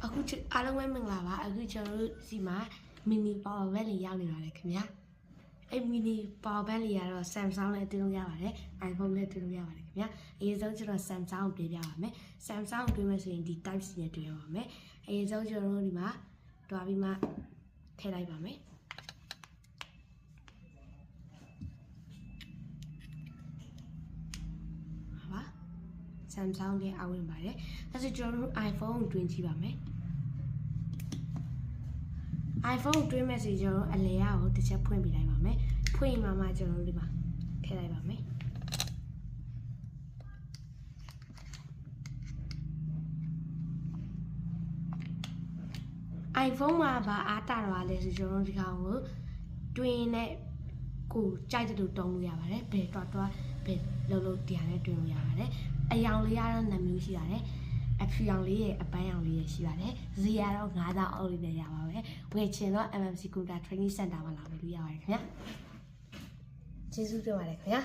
အခုအားလုံးပဲမင်္ဂလာပါအခုကျွန်တော်တို့စီမှာ mini power bank လေးရောက်နေပါတယ်ခင်ဗျာအဲ့ mini power bank လေးကတော့ Samsung နဲ့တင်လို့ရပါတယ် iPhone နဲ့တင်လို့ရပါတယ်ခင်ဗျာအရင်ဆုံးကျွန်တော် Samsung ကိုပြပြပါမယ် Samsung ကိုတွေ့မယ်ဆိုရင်ဒီ Type C နဲ့တွေ့ရပါမယ်အရင်ဆုံးကျွန်တော်တို့ဒီမှာတွားပြီးမှထည့်လိုက်ပါမယ်Samsung နဲ့အဝင်ပါတယ်အဲ့ဒါကျွန်တော်တို့ iPhone ကိုတွင်းကြည့်ပါမယ် iPhone ကိုတွင်းမဲ့ဆိုကျွန်တော်တို့အလဲရကိုတစ်ချက်ဖွင့်ပြလိုက်ပါမယ်ဖွင့်မှကျွန်တော်တို့ဒီမှာထည့်လိုက်ပါမယ် iPhone မှာဘာအားတာတော့လဲဆိုကျွန်တော်တို့ဒီကောင်ကိုတွင်းနဲ့ကိုကြိုက်တဲ့လိုတုံးလို့ရပါတယ်ဘယ်တော့ဘယ်လုံးတရားနဲ့တွင်းလို့ရပါတယ်အယောင်လေးကတော့2မျိုးရှိပါတယ်အဖြူရောင်လေးရဲ့အပန်းရောင်လေးရဲ့ရှိပါတယ်ဈေးကတော့9000အောက်လေးနဲ့ရပါပဲဝယ်ချင်တော့ MMC Computer Training Center မှာလာပြီးလို့ရပါတယ်ခင်ဗျာကျေးဇူးတင်ပါတယ်ခင်ဗျာ